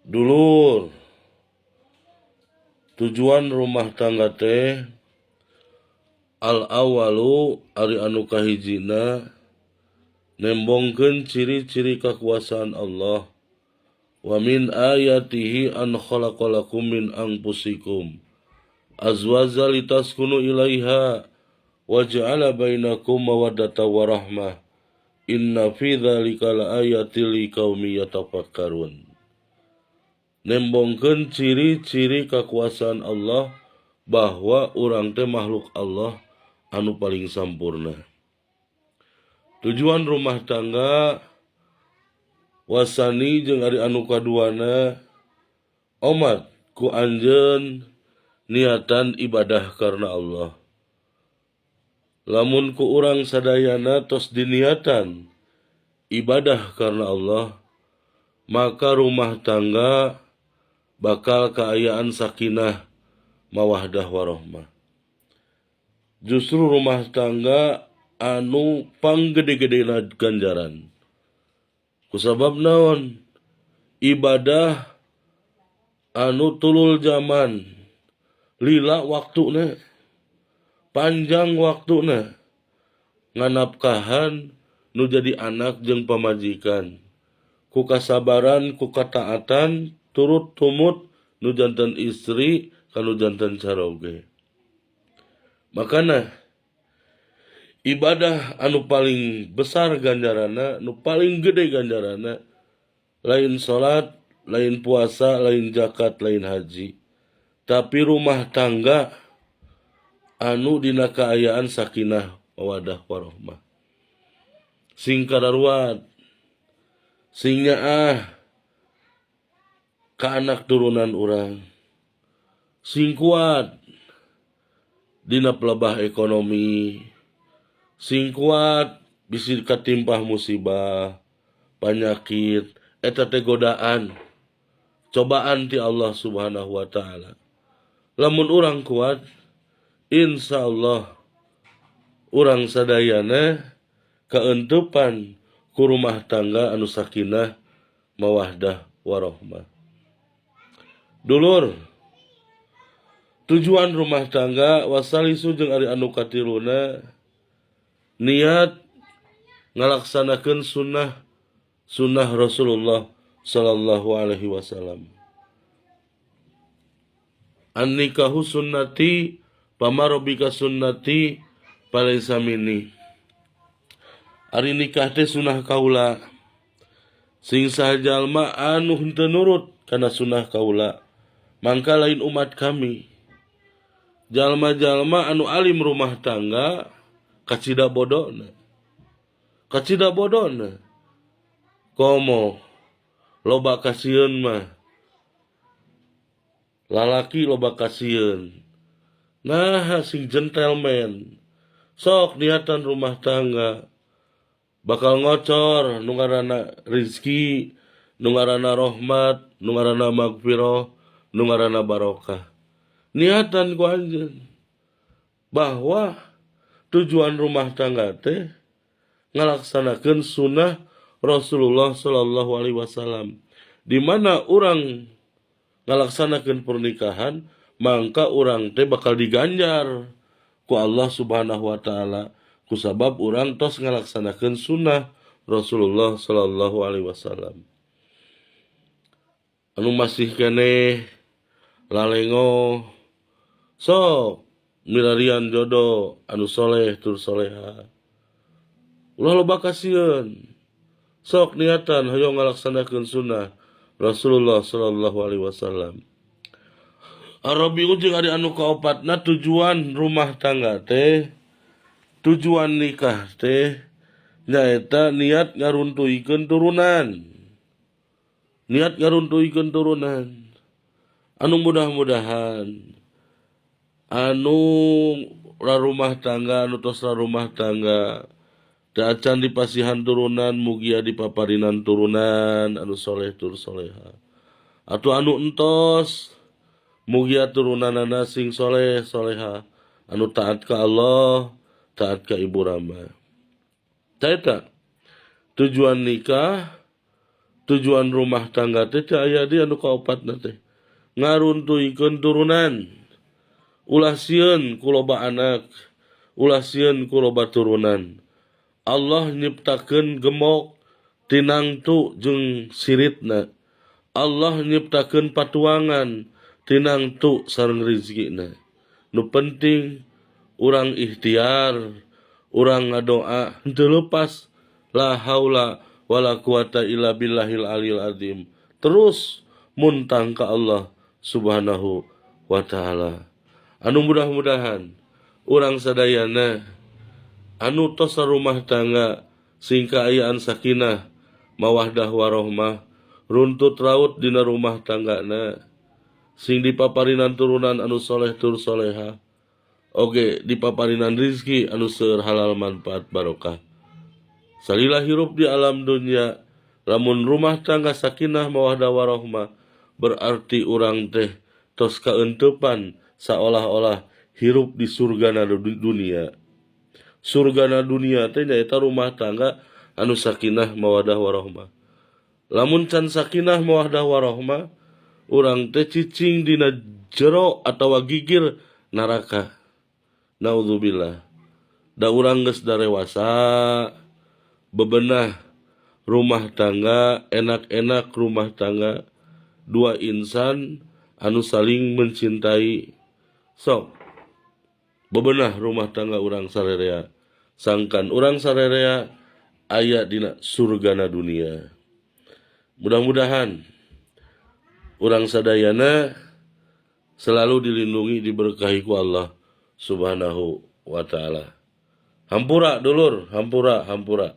Dulur, tujuan rumah tangga teh al awalu ari anu kahijina nembongkeun ciri-ciri kekuasaan Allah. Wa min ayatihi an khalaqalakum min anfusikum azwaja litaskunu ilaiha wa ja'ala bainakum mawaddatan wa rahmah. Inna fi dzalika laayatil liqaumi yatafakkarun. Nembongkeun ciri-ciri kekuasaan Allah bahwa urang teh makhluk Allah anu paling sampurna. Tujuan rumah tangga wasani jeung ari anu kaduana omat ku anjeun niatan ibadah karena Allah. Lamun ku urang sadayana tos diniatan ibadah karena Allah, maka rumah tangga bakal kaayaan sakinah mawaddah warahmah. Justru rumah tangga anu panggede-gedena ganjaran. Kusabab naon? Ibadah anu tulul zaman, lila waktuna, panjang waktuna, nganapkahan nu jadi anak jeung pamajikan, ku kasabaran ku kataatan turut tumut nu janten istri kanu janten caroge. Makana ibadah anu paling besar ganjarana, nu paling gede ganjarana, lain salat, lain puasa, lain zakat, lain haji. Tapi rumah tangga anu dina kaayaan sakinah mawaddah warahmah. Sing kadaruat, sing nyaah ka anak turunan urang, sing kuat dina pelebah ekonomi, sing kuat bisi katimpah musibah, panyakit, eta teh godaan, cobaan ti Allah Subhanahu wa taala. Lamun urang kuat, insyaallah urang sadayana kaentupan ku rumah tangga anu sakinah mawaddah warahmah. Dulur, tujuan rumah tangga wasalisu jeung ari anu katiluna niat ngalaksanakeun sunnah Rasulullah sallallahu alaihi wasallam. An-nikahu sunnati pamarobika sunnati palaysa minni. Ari nikah teh sunnah kaula. Sing saha jalma anu henteu nurut kana sunnah kaula, mangka lain umat kami. Jalma-jalma anu alim rumah tangga kacida bodona. Kacida bodona. Komo loba kasieun mah. Lalaki loba kasieun. Nah, sing gentleman. Sok niatan rumah tangga bakal ngocor nu ngaranna rizki, nu ngaranna rahmat, nu ngaranna magfirah, nu ngaranna barokah. Niatan ku anjeun bahwa tujuan rumah tangga teh ngalaksanakeun sunnah Rasulullah sallallahu alaihi wasallam. Di mana urang ngalaksanakeun pernikahan, mangka urang teh bakal diganjar ku Allah Subhanahu wa taala kusabab urang tos ngalaksanakeun sunnah Rasulullah sallallahu alaihi wasallam. Anu masih keneh lalengo sok milarian jodoh anu soleh tur soleha. Ulah loba kasieun. Sok niatan hoyong ngalaksanakeun sunnah Rasulullah sallallahu alaihi wasallam. Arabiu jeung ari anu kaopatna tujuan rumah tangga teh, tujuan nikah teh nyaeta niat ngaruntuhikeun turunan. Niat ngaruntuhikeun turunan. Anu mudah-mudahan anu rarumah tangga anu tos rarumah tangga da acan dipasihan turunan mugia dipaparinan turunan anu soleh tur soleha. Atuh anu entos mugia turunanana sing soleh soleha anu taat ka Allah, taat ka ibu rama. Taeta tujuan nikah tujuan rumah tangga teh aya di anu kaopatna teh ngaruntuikeun turunan, ulah sieun ku loba anak, ulah sieun ku loba turunan. Allah nyiptakeun gemok tinangtu jeung siritna. Allah nyiptakeun patuangan tinangtu sareng rizkina. Nu penting urang ikhtiar, urang ngadoa henteu leupas la haula wala quwata illa billahil aliyil azim. Terus muntang ka Allah Subhanahu wa taala. Anu mudah-mudahan urang sadayana anu tos rumah tangga sing kaayaan sakinah mawaddah warahmah runtut raut dina rumah tanggana sing dipaparinan turunan anu soleh tur soleha oge dipaparinan rizki anu seueur halal manfaat barokah. Salila hirup di alam dunia lamun rumah tangga sakinah mawaddah warahmah berarti urang teh tos kaeunteupan saolah-olah hirup di surgana dunia. Surgana dunia teh nyaeta rumah tangga anu sakinah mawaddah warahmah. Lamun can sakinah mawaddah warahmah urang teh cicing dina jero atawa gigir neraka. Naudzubillah. Da urang geus darewasa bebenah rumah tangga, enak-enak rumah tangga, dua insan anu saling mencintai. Sok bebenah rumah tangga urang sarerea, sangkan urang sarerea aya dina surgana dunia. Mudah-mudahan urang sadayana selalu dilindungi diberkahi ku Allah Subhanahu wa taala. Hampura dulur, hampura.